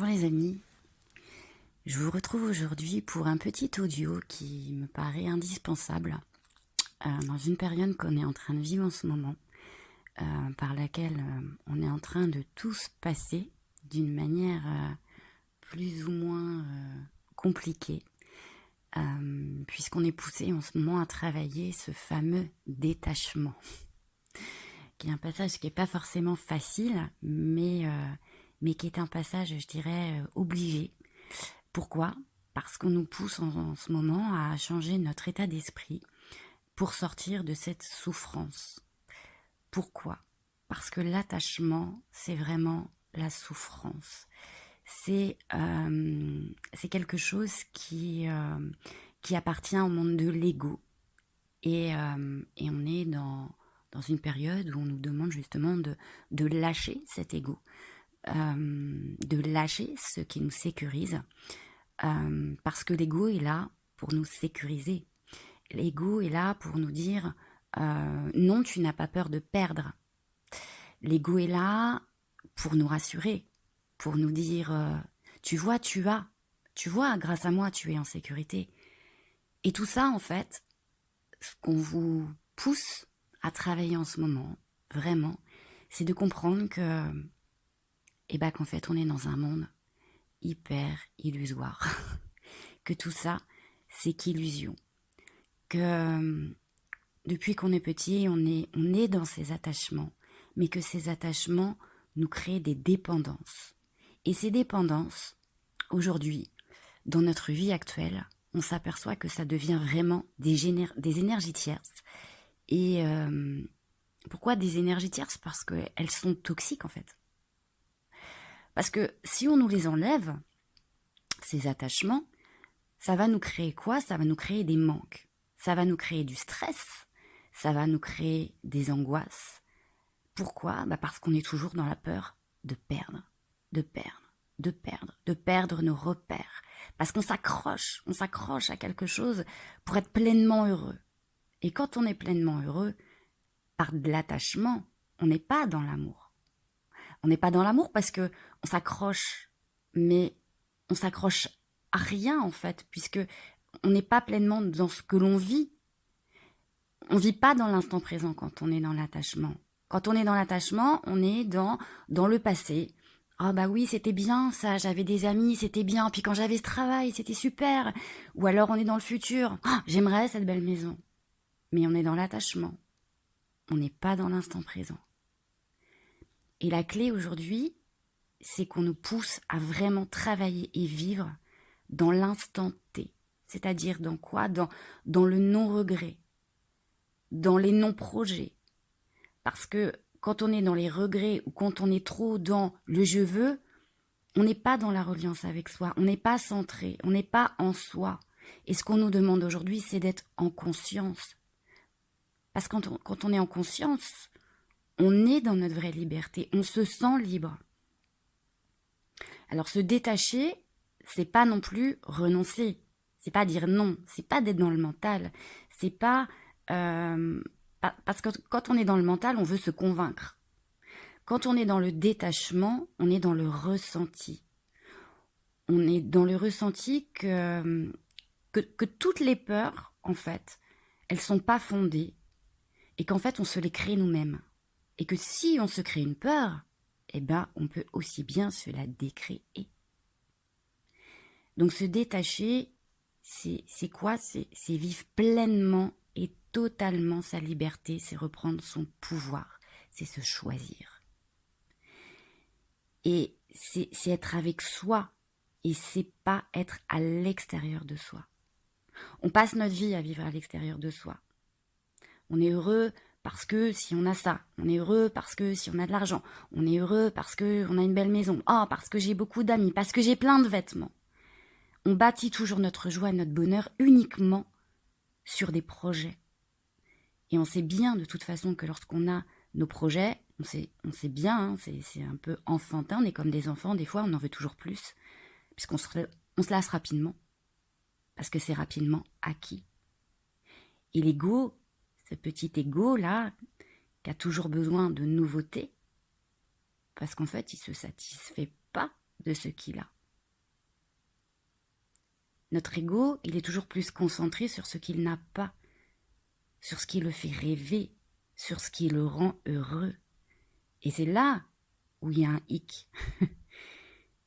Bonjour les amis, je vous retrouve aujourd'hui pour un petit audio qui me paraît indispensable dans une période qu'on est en train de vivre en ce moment, par laquelle on est en train de tous passer d'une manière plus ou moins compliquée, puisqu'on est poussé en ce moment à travailler ce fameux détachement, qui est un passage qui n'est pas forcément facile, mais qui est un passage, je dirais, obligé. Pourquoi? Parce qu'on nous pousse en ce moment à changer notre état d'esprit pour sortir de cette souffrance. Pourquoi? Parce que l'attachement, c'est vraiment la souffrance. C'est quelque chose qui appartient au monde de l'ego. Et on est dans une période où on nous demande justement de lâcher cet ego, de lâcher ce qui nous sécurise, parce que l'ego est là pour nous sécuriser. L'ego est là pour nous dire non, tu n'as pas peur de perdre. L'ego est là pour nous rassurer, pour nous dire tu vois, tu vois, grâce à moi, tu es en sécurité. Et tout ça, en fait, ce qu'on vous pousse à travailler en ce moment, vraiment, c'est de comprendre que, qu'en fait, on est dans un monde hyper illusoire. Que tout ça, c'est qu'illusion. Que depuis qu'on est petit, on est dans ces attachements, mais que ces attachements nous créent des dépendances. Et ces dépendances, aujourd'hui, dans notre vie actuelle, on s'aperçoit que ça devient vraiment des énergies tierces. Et pourquoi des énergies tierces? Parce qu'elles sont toxiques en fait. Parce que si on nous les enlève, ces attachements, ça va nous créer quoi? Ça va nous créer des manques. Ça va nous créer du stress. Ça va nous créer des angoisses. Pourquoi? Parce qu'on est toujours dans la peur de perdre, de perdre, de perdre, de perdre nos repères. Parce qu'on s'accroche à quelque chose pour être pleinement heureux. Et quand on est pleinement heureux, par de l'attachement, on n'est pas dans l'amour. On n'est pas dans l'amour parce que on s'accroche, mais on s'accroche à rien en fait, puisque on n'est pas pleinement dans ce que l'on vit. On ne vit pas dans l'instant présent quand on est dans l'attachement. Quand on est dans l'attachement, on est dans le passé. Ah bah oui, c'était bien ça, j'avais des amis, c'était bien. Puis quand j'avais ce travail, c'était super. Ou alors on est dans le futur. Ah, j'aimerais cette belle maison. Mais on est dans l'attachement. On n'est pas dans l'instant présent. Et la clé aujourd'hui, c'est qu'on nous pousse à vraiment travailler et vivre dans l'instant T. C'est-à-dire dans quoi? Dans le non-regret, dans les non-projets. Parce que quand on est dans les regrets ou quand on est trop dans le je veux, on n'est pas dans la reliance avec soi, on n'est pas centré, on n'est pas en soi. Et ce qu'on nous demande aujourd'hui, c'est d'être en conscience. Parce que quand on est en conscience, on est dans notre vraie liberté, on se sent libre. Alors se détacher, c'est pas non plus renoncer, c'est pas dire non, c'est pas d'être dans le mental, c'est pas parce que quand on est dans le mental, on veut se convaincre. Quand on est dans le détachement, on est dans le ressenti. On est dans le ressenti que toutes les peurs, en fait, elles sont pas fondées et qu'en fait, on se les crée nous-mêmes. Et que si on se crée une peur, eh ben, on peut aussi bien se la décréer. Donc se détacher, c'est quoi? C'est vivre pleinement et totalement sa liberté, c'est reprendre son pouvoir, c'est se choisir. Et c'est être avec soi et c'est pas être à l'extérieur de soi. On passe notre vie à vivre à l'extérieur de soi. On est heureux parce que si on a ça, on est heureux parce que si on a de l'argent, on est heureux parce qu'on a une belle maison, parce que j'ai beaucoup d'amis, parce que j'ai plein de vêtements. On bâtit toujours notre joie et notre bonheur uniquement sur des projets. Et on sait bien de toute façon que lorsqu'on a nos projets, on sait bien, hein, c'est un peu enfantin, on est comme des enfants, des fois on en veut toujours plus, puisqu'on se lasse rapidement, parce que c'est rapidement acquis. Et l'ego, ce petit ego-là, qui a toujours besoin de nouveautés, parce qu'en fait il ne se satisfait pas de ce qu'il a. Notre ego, il est toujours plus concentré sur ce qu'il n'a pas, sur ce qui le fait rêver, sur ce qui le rend heureux. Et c'est là où il y a un hic.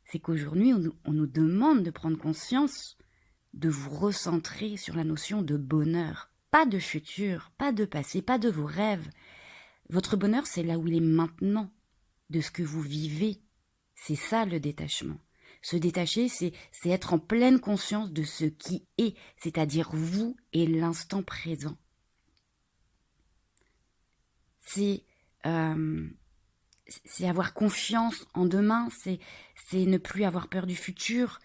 C'est qu'aujourd'hui, on nous demande de prendre conscience, de vous recentrer sur la notion de bonheur. Pas de futur, pas de passé, pas de vos rêves. Votre bonheur, c'est là où il est maintenant, de ce que vous vivez. C'est ça le détachement. Se détacher, c'est être en pleine conscience de ce qui est, c'est-à-dire vous et l'instant présent. C'est avoir confiance en demain, c'est ne plus avoir peur du futur.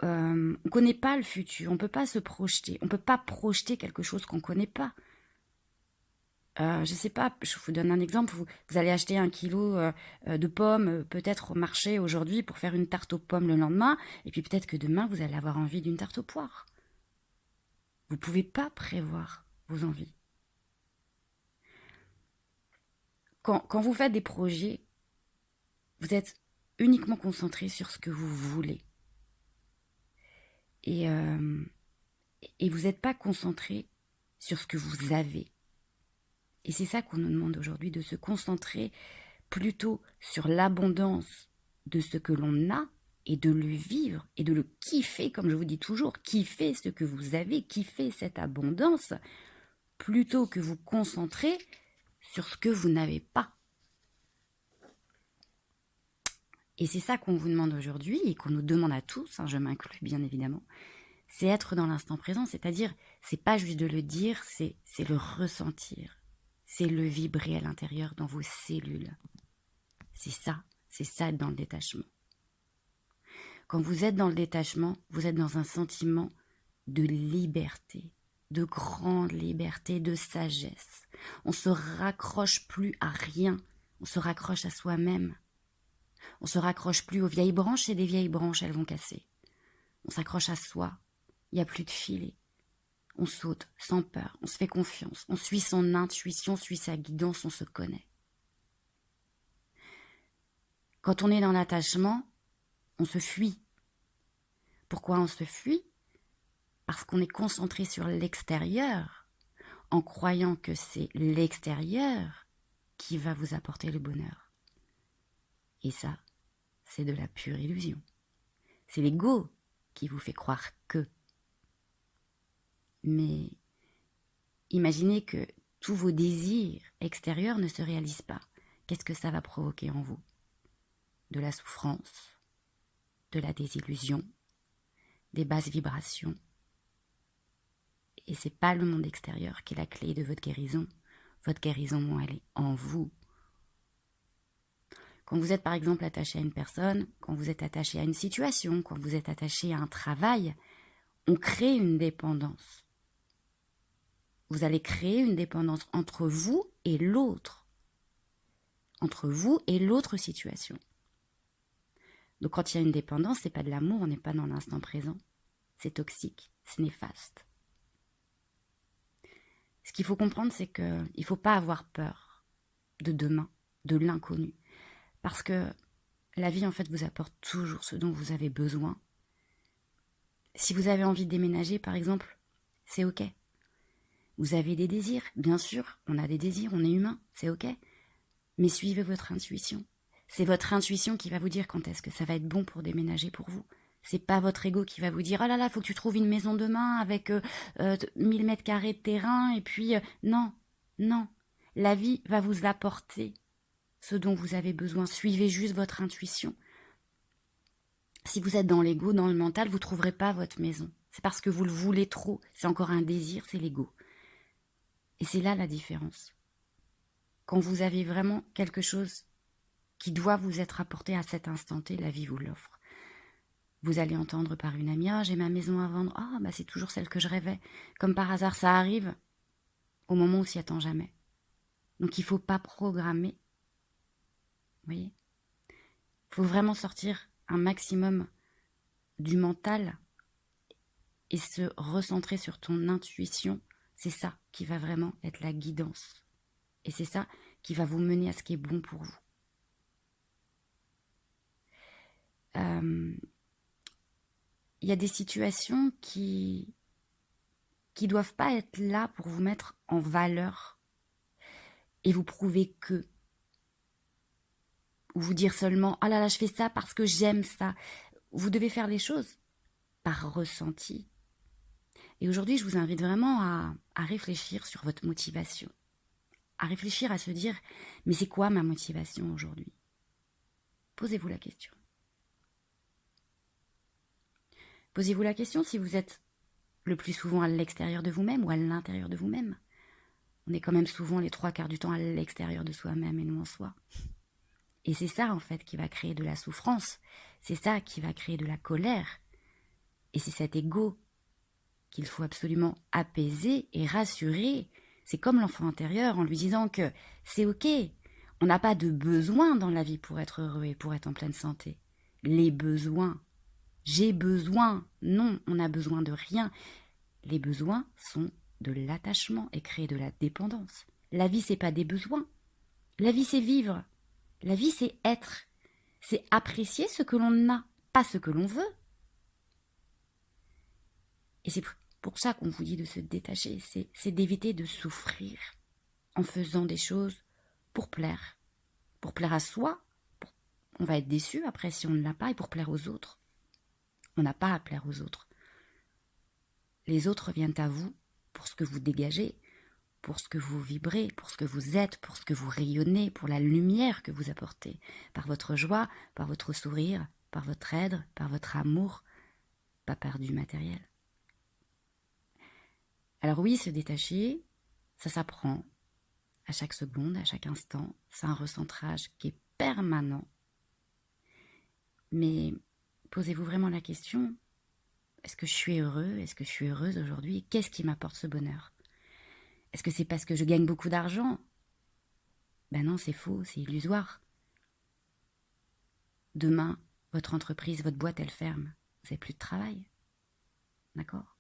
On ne connaît pas le futur, on ne peut pas se projeter, on ne peut pas projeter quelque chose qu'on ne connaît pas. Je ne sais pas, je vous donne un exemple, vous allez acheter 1 kilo de pommes peut-être au marché aujourd'hui pour faire une tarte aux pommes le lendemain, et puis peut-être que demain vous allez avoir envie d'une tarte aux poires. Vous ne pouvez pas prévoir vos envies. Quand vous faites des projets, vous êtes uniquement concentré sur ce que vous voulez. Et vous n'êtes pas concentré sur ce que vous avez. Et c'est ça qu'on nous demande aujourd'hui, de se concentrer plutôt sur l'abondance de ce que l'on a et de le vivre et de le kiffer, comme je vous dis toujours, kiffer ce que vous avez, kiffer cette abondance, plutôt que vous concentrer sur ce que vous n'avez pas. Et c'est ça qu'on vous demande aujourd'hui et qu'on nous demande à tous, je m'inclus bien évidemment, c'est être dans l'instant présent, c'est-à-dire, c'est pas juste de le dire, c'est le ressentir. C'est le vibrer à l'intérieur dans vos cellules. C'est ça être dans le détachement. Quand vous êtes dans le détachement, vous êtes dans un sentiment de liberté, de grande liberté, de sagesse. On se raccroche plus à rien, on se raccroche à soi-même. On se raccroche plus aux vieilles branches, et des vieilles branches, elles vont casser. On s'accroche à soi, il n'y a plus de filet. On saute sans peur, on se fait confiance, on suit son intuition, suit sa guidance, on se connaît. Quand on est dans l'attachement, on se fuit. Pourquoi on se fuit? Parce qu'on est concentré sur l'extérieur, en croyant que c'est l'extérieur qui va vous apporter le bonheur. Et ça, c'est de la pure illusion. C'est l'ego qui vous fait croire que. Mais imaginez que tous vos désirs extérieurs ne se réalisent pas. Qu'est-ce que ça va provoquer en vous? De la souffrance, de la désillusion, des basses vibrations. Et c'est pas le monde extérieur qui est la clé de votre guérison. Votre guérison, elle est en vous. Quand vous êtes par exemple attaché à une personne, quand vous êtes attaché à une situation, quand vous êtes attaché à un travail, on crée une dépendance. Vous allez créer une dépendance entre vous et l'autre. Entre vous et l'autre situation. Donc quand il y a une dépendance, c'est pas de l'amour, on n'est pas dans l'instant présent. C'est toxique, c'est néfaste. Ce qu'il faut comprendre, c'est qu'il ne faut pas avoir peur de demain, de l'inconnu. Parce que la vie, en fait, vous apporte toujours ce dont vous avez besoin. Si vous avez envie de déménager, par exemple, c'est OK. Vous avez des désirs, bien sûr, on a des désirs, on est humain, c'est OK. Mais suivez votre intuition. C'est votre intuition qui va vous dire quand est-ce que ça va être bon pour déménager pour vous. C'est pas votre ego qui va vous dire « Oh là là, faut que tu trouves une maison demain avec 1000 mètres carrés de terrain. » Et puis, non. La vie va vous apporter ce dont vous avez besoin. Suivez juste votre intuition. Si vous êtes dans l'ego, dans le mental, vous ne trouverez pas votre maison. C'est parce que vous le voulez trop. C'est encore un désir, c'est l'ego. Et c'est là la différence. Quand vous avez vraiment quelque chose qui doit vous être apporté à cet instant T, la vie vous l'offre. Vous allez entendre par une amie « Ah, j'ai ma maison à vendre. Ah, bah c'est toujours celle que je rêvais. » Comme par hasard, ça arrive au moment où on s'y attend jamais. Donc il ne faut pas programmer. Vous voyez ? Il faut vraiment sortir un maximum du mental et se recentrer sur ton intuition. C'est ça qui va vraiment être la guidance. Et c'est ça qui va vous mener à ce qui est bon pour vous. y a des situations qui doivent pas être là pour vous mettre en valeur et vous prouver que, ou vous dire seulement ah là là je fais ça parce que j'aime ça. Vous devez faire les choses par ressenti. Et aujourd'hui je vous invite vraiment à réfléchir sur votre motivation, à réfléchir à se dire mais c'est quoi ma motivation aujourd'hui? Posez-vous la question. Posez-vous la question si vous êtes le plus souvent à l'extérieur de vous-même ou à l'intérieur de vous-même. On est quand même souvent les 3/4 du temps à l'extérieur de soi-même et non en soi. Et c'est ça en fait qui va créer de la souffrance, c'est ça qui va créer de la colère. Et c'est cet ego qu'il faut absolument apaiser et rassurer. C'est comme l'enfant intérieur en lui disant que c'est ok, on n'a pas de besoin dans la vie pour être heureux et pour être en pleine santé. Les besoins, j'ai besoin, non, on n'a besoin de rien. Les besoins sont de l'attachement et créer de la dépendance. La vie, c'est pas des besoins. La vie, c'est vivre. La vie, c'est être. C'est apprécier ce que l'on a, pas ce que l'on veut. Et c'est pour ça qu'on vous dit de se détacher. C'est d'éviter de souffrir en faisant des choses pour plaire. Pour plaire à soi. On va être déçu après si on ne l'a pas. Et pour plaire aux autres. On n'a pas à plaire aux autres. Les autres viennent à vous pour ce que vous dégagez, pour ce que vous vibrez, pour ce que vous êtes, pour ce que vous rayonnez, pour la lumière que vous apportez, par votre joie, par votre sourire, par votre aide, par votre amour, pas par du matériel. Alors oui, se détacher, ça s'apprend à chaque seconde, à chaque instant, c'est un recentrage qui est permanent. Mais posez-vous vraiment la question, est-ce que je suis heureux? Est-ce que je suis heureuse aujourd'hui? Qu'est-ce qui m'apporte ce bonheur? Est-ce que c'est parce que je gagne beaucoup d'argent? Ben non, c'est faux, c'est illusoire. Demain, votre entreprise, votre boîte, elle ferme. Vous n'avez plus de travail. D'accord?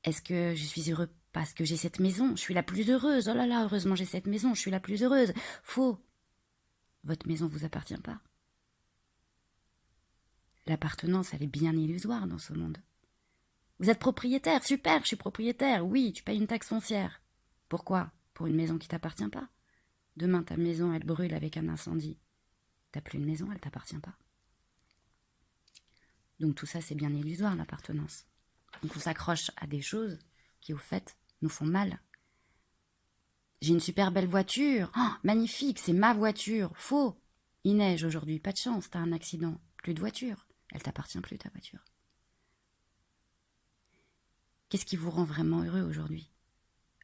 Est-ce que je suis heureux parce que j'ai cette maison? Je suis la plus heureuse. Oh là là, heureusement j'ai cette maison, je suis la plus heureuse. Faux. Votre maison ne vous appartient pas. L'appartenance, elle est bien illusoire dans ce monde. Vous êtes propriétaire, super, je suis propriétaire. Oui, tu payes une taxe foncière. Pourquoi? Pour une maison qui t'appartient pas. Demain, ta maison, elle brûle avec un incendie. T'as plus une maison, elle t'appartient pas. Donc tout ça, c'est bien illusoire, l'appartenance. Donc on s'accroche à des choses qui, au fait, nous font mal. J'ai une super belle voiture. Oh, magnifique, c'est ma voiture. Faux. Il neige aujourd'hui, pas de chance, t'as un accident. Plus de voiture. Elle t'appartient plus, ta voiture. Qu'est-ce qui vous rend vraiment heureux aujourd'hui?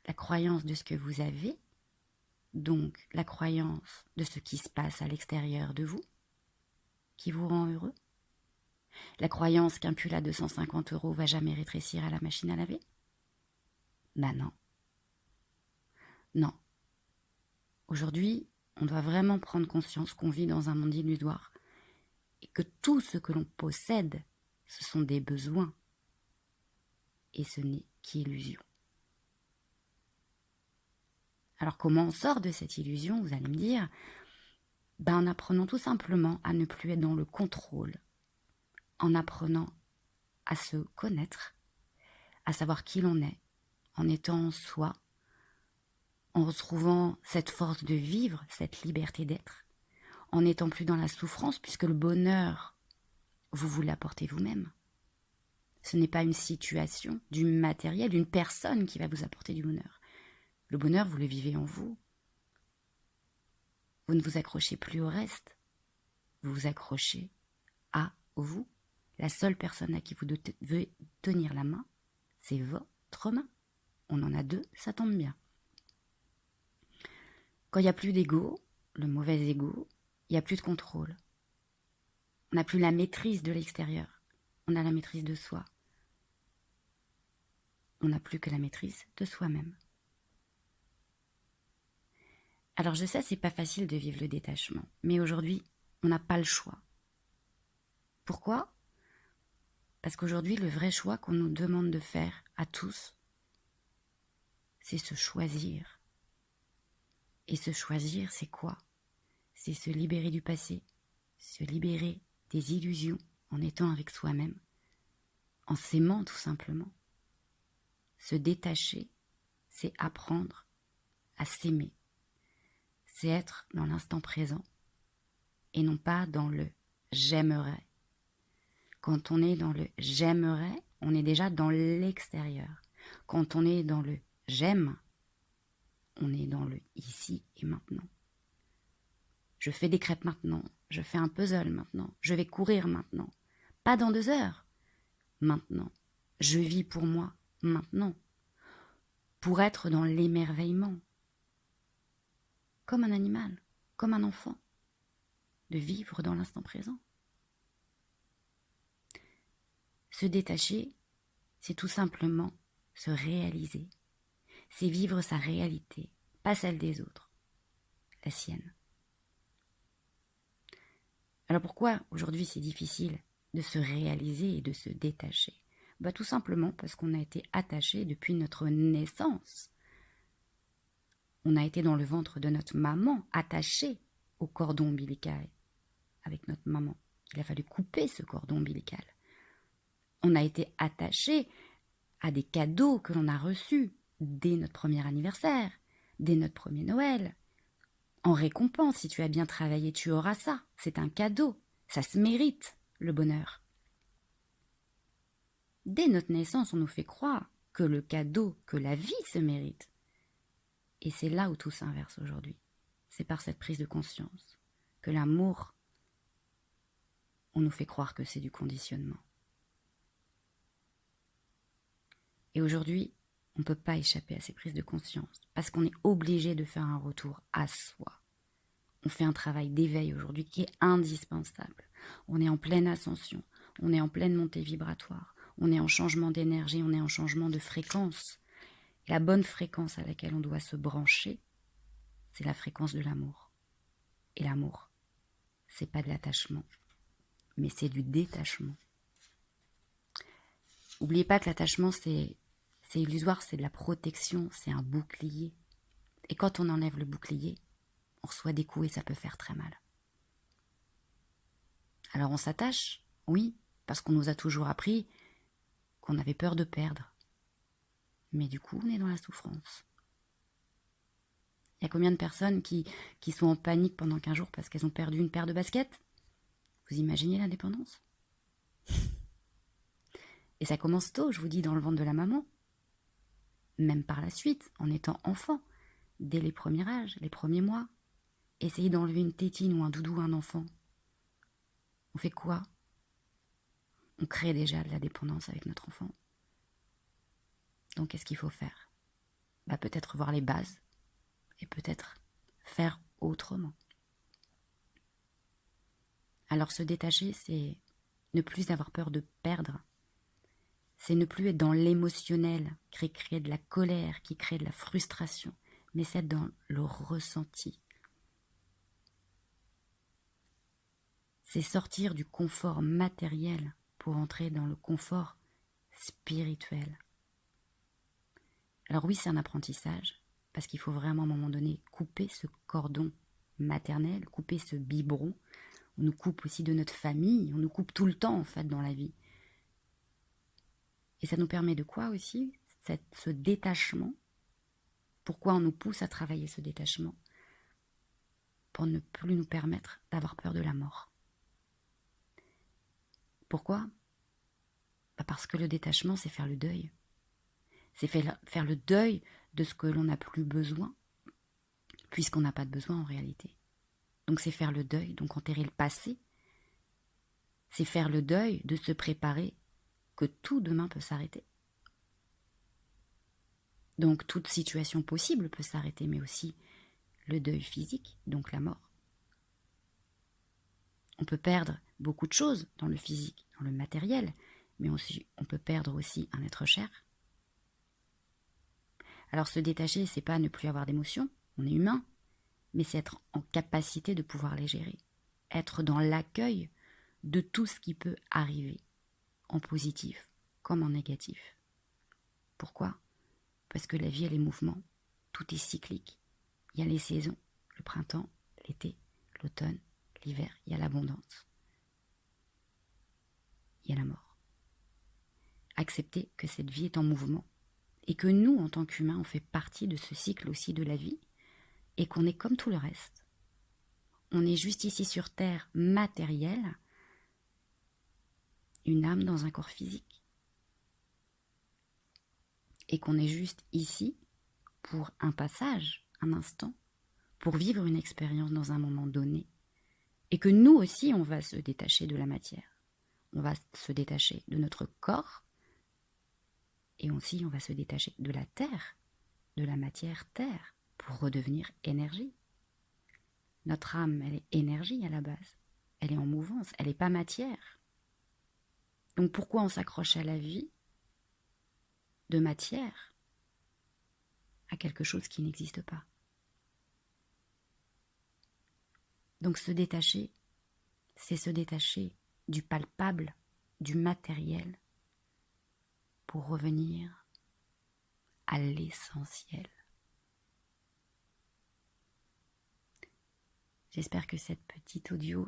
La croyance de ce que vous avez, donc la croyance de ce qui se passe à l'extérieur de vous, qui vous rend heureux? La croyance qu'un pull à 250 € va jamais rétrécir à la machine à laver? Ben non. Non. Aujourd'hui, on doit vraiment prendre conscience qu'on vit dans un monde illusoire et que tout ce que l'on possède, ce sont des besoins. Et ce n'est qu'illusion. Alors comment on sort de cette illusion, vous allez me dire? Ben en apprenant tout simplement à ne plus être dans le contrôle, en apprenant à se connaître, à savoir qui l'on est, en étant soi, en retrouvant cette force de vivre, cette liberté d'être, en n'étant plus dans la souffrance, puisque le bonheur, vous l'apportez vous-même. Ce n'est pas une situation, du matériel, d'une personne qui va vous apporter du bonheur. Le bonheur, vous le vivez en vous. Vous ne vous accrochez plus au reste. Vous vous accrochez à vous. La seule personne à qui vous devez tenir la main, c'est votre main. On en a deux, ça tombe bien. Quand il n'y a plus d'ego, le mauvais ego, il n'y a plus de contrôle. On n'a plus la maîtrise de l'extérieur. On a la maîtrise de soi. On n'a plus que la maîtrise de soi-même. Alors je sais, c'est pas facile de vivre le détachement, mais aujourd'hui, on n'a pas le choix. Pourquoi? Parce qu'aujourd'hui, le vrai choix qu'on nous demande de faire à tous, c'est se choisir. Et se choisir, c'est quoi? C'est se libérer du passé, se libérer des illusions, en étant avec soi-même, en s'aimant tout simplement. Se détacher, c'est apprendre à s'aimer. C'est être dans l'instant présent et non pas dans le « j'aimerais ». Quand on est dans le « j'aimerais », on est déjà dans l'extérieur. Quand on est dans le « j'aime », on est dans le ici et maintenant. Je fais des crêpes maintenant, je fais un puzzle maintenant, je vais courir maintenant. Pas dans 2 heures, maintenant. Je vis pour moi, maintenant. Pour être dans l'émerveillement. Comme un animal, comme un enfant. De vivre dans l'instant présent. Se détacher, c'est tout simplement se réaliser. C'est vivre sa réalité, pas celle des autres, la sienne. Alors pourquoi aujourd'hui c'est difficile de se réaliser et de se détacher? Tout simplement parce qu'on a été attaché depuis notre naissance. On a été dans le ventre de notre maman, attaché au cordon ombilical avec notre maman. Il a fallu couper ce cordon ombilical. On a été attaché à des cadeaux que l'on a reçus dès notre premier anniversaire, dès notre premier Noël. En récompense, si tu as bien travaillé, tu auras ça. C'est un cadeau. Ça se mérite, le bonheur. Dès notre naissance, on nous fait croire que le cadeau, que la vie se mérite. Et c'est là où tout s'inverse aujourd'hui. C'est par cette prise de conscience que l'amour, on nous fait croire que c'est du conditionnement. Et aujourd'hui, on ne peut pas échapper à ces prises de conscience parce qu'on est obligé de faire un retour à soi. On fait un travail d'éveil aujourd'hui qui est indispensable. On est en pleine ascension, on est en pleine montée vibratoire, on est en changement d'énergie, on est en changement de fréquence. La bonne fréquence à laquelle on doit se brancher, c'est la fréquence de l'amour. Et l'amour, c'est pas de l'attachement, mais c'est du détachement. N'oubliez pas que l'attachement, c'est illusoire, c'est de la protection, c'est un bouclier. Et quand on enlève le bouclier, on reçoit des coups et ça peut faire très mal. Alors on s'attache, oui, parce qu'on nous a toujours appris qu'on avait peur de perdre. Mais du coup, on est dans la souffrance. Il y a combien de personnes qui sont en panique pendant 15 jours parce qu'elles ont perdu une paire de baskets? Vous imaginez l'indépendance? Et ça commence tôt, je vous dis, dans le ventre de la maman. Même par la suite, en étant enfant, dès les premiers âges, les premiers mois. Essayer d'enlever une tétine ou un doudou à un enfant. On fait quoi? On crée déjà de la dépendance avec notre enfant. Donc qu'est-ce qu'il faut faire? Peut-être voir les bases et peut-être faire autrement. Alors se détacher, c'est ne plus avoir peur de perdre. C'est ne plus être dans l'émotionnel, qui crée de la colère, qui crée de la frustration, mais c'est être dans le ressenti. C'est sortir du confort matériel pour entrer dans le confort spirituel. Alors oui, c'est un apprentissage, parce qu'il faut vraiment à un moment donné couper ce cordon maternel, couper ce biberon. On nous coupe aussi de notre famille, on nous coupe tout le temps en fait dans la vie. Et ça nous permet de quoi aussi? Ce détachement. Pourquoi on nous pousse à travailler ce détachement? Pour ne plus nous permettre d'avoir peur de la mort. Pourquoi? Parce que le détachement, c'est faire le deuil. C'est faire le deuil de ce que l'on n'a plus besoin, puisqu'on n'a pas de besoin en réalité. Donc c'est faire le deuil, donc enterrer le passé. C'est faire le deuil de se préparer que tout demain peut s'arrêter. Donc toute situation possible peut s'arrêter, mais aussi le deuil physique, donc la mort. On peut perdre beaucoup de choses dans le physique, dans le matériel, mais aussi, on peut perdre aussi un être cher. Alors se détacher, c'est pas ne plus avoir d'émotions, on est humain, mais c'est être en capacité de pouvoir les gérer. Être dans l'accueil de tout ce qui peut arriver, en positif comme en négatif. Pourquoi? Parce que la vie, elle est mouvement, tout est cyclique. Il y a les saisons, le printemps, l'été, l'automne, l'hiver, il y a l'abondance. il y a la mort. Accepter que cette vie est en mouvement et que nous, en tant qu'humains, on fait partie de ce cycle aussi de la vie et qu'on est comme tout le reste. On est juste ici sur Terre matérielle, une âme dans un corps physique. Et qu'on est juste ici pour un passage, un instant, pour vivre une expérience dans un moment donné. Et que nous aussi, on va se détacher de la matière. On va se détacher de notre corps. Et aussi, on va se détacher de la terre, de la matière terre, pour redevenir énergie. Notre âme, elle est énergie à la base. Elle est en mouvance, elle n'est pas matière. Donc pourquoi on s'accroche à la vie de matière à quelque chose qui n'existe pas? Donc se détacher, c'est se détacher du palpable, du matériel, pour revenir à l'essentiel. J'espère que cette petite audio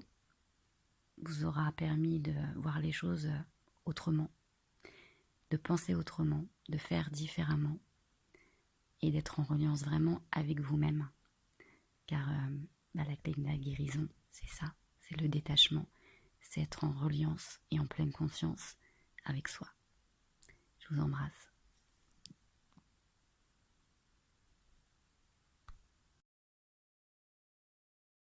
vous aura permis de voir les choses autrement, de penser autrement, de faire différemment et d'être en reliance vraiment avec vous-même. Car la clé de la guérison, c'est ça, c'est le détachement, c'est être en reliance et en pleine conscience avec soi. Je vous embrasse.